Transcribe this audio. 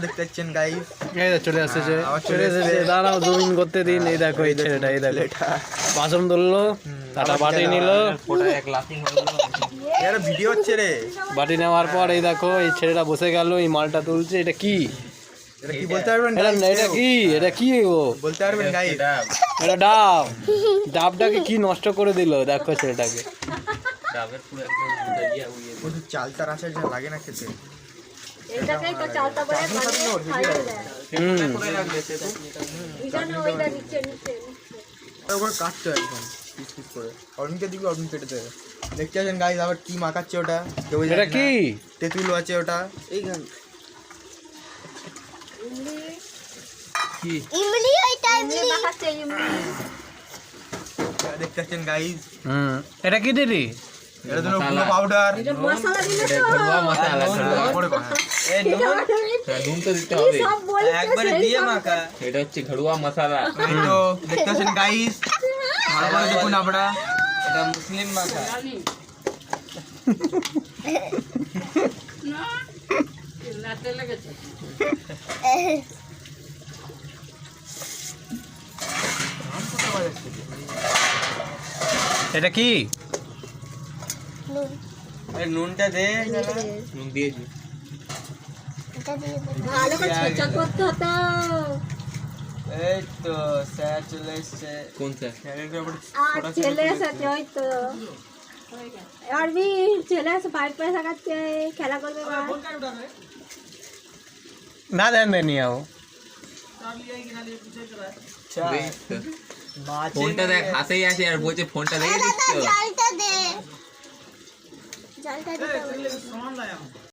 দেখতে পাচ্ছেন গাইস, এই চলে আসছে, চলে এসেছে। দাঁড়াও জুম ইন করতে দিন। এই দেখো এই ছেলেটা, এই দেখো বাসন ধরলো, টাটা বাটি নিল, ভিডিও হচ্ছে রে। বাটি নেওয়ার পর এই দেখো এই ছেলেটা বসে গেল, এই মালটা তুলছে। এটা কি? এটা কি বলতে পারবেন? এটা কি? এটা কি ও বলতে পারবেন গাইস? এটা ডাব। ডাবটাকে কি নষ্ট করে দিল দেখো ছেলেটাকে। ডাবের পুরো একদম শুধু চালটা রাখা যা লাগে না খেতে। এটাকেই তো চালটা বলে বানিয়ে খাইয়ে দেয়। এখানে ওইটা নিচে নিচে ওগুলো কাটতে হয় একদম পিস পিস করে। অরুণকে দিবি, অরুণ কেটে দেবে। দেখতে পাচ্ছেন গাইস, আবার কি মাখাচ্ছে ওটা কেউ জানে এটা না। কি? তেঁতুল আছে ওটা। এইখানে ইমলি ওইটা ইমলি মাখাচ্ছে ইমলি। দেখতে পাচ্ছেন গাইস, এটা কি দিলি? এটা হলো গুঁড়ো পাউডার। এটা মশলা দিলে তো মশলা এই নুন তো দিতে হবে সব বলছে একবারে দিয়ে মাখা। এটা হচ্ছে ঘড়ুয়া মশলা। এই তো দেখতে পাচ্ছেন গাইস, ভালো করে দেখুন আপনারা। এটা মুসলিম মাখা। এটা কি? এই নুনটা দে, নুন দিয়েছি। ভালো করে ছোচা করতে হতো। এই তো স্যার চলে এসছে। কোন স্যার? আর ছেলে এসেছে ওই তো আরবি ছেলে এসে পাইপ পায়ে থাকাচ্ছে, খেলা করবে বা না দেন দেনি আও। ফোনটা দেখ হাতেই আছে আর বলছে ফোনটা দেখে দিচ্ছ। জালটা দে, জালটা দিতে হবে।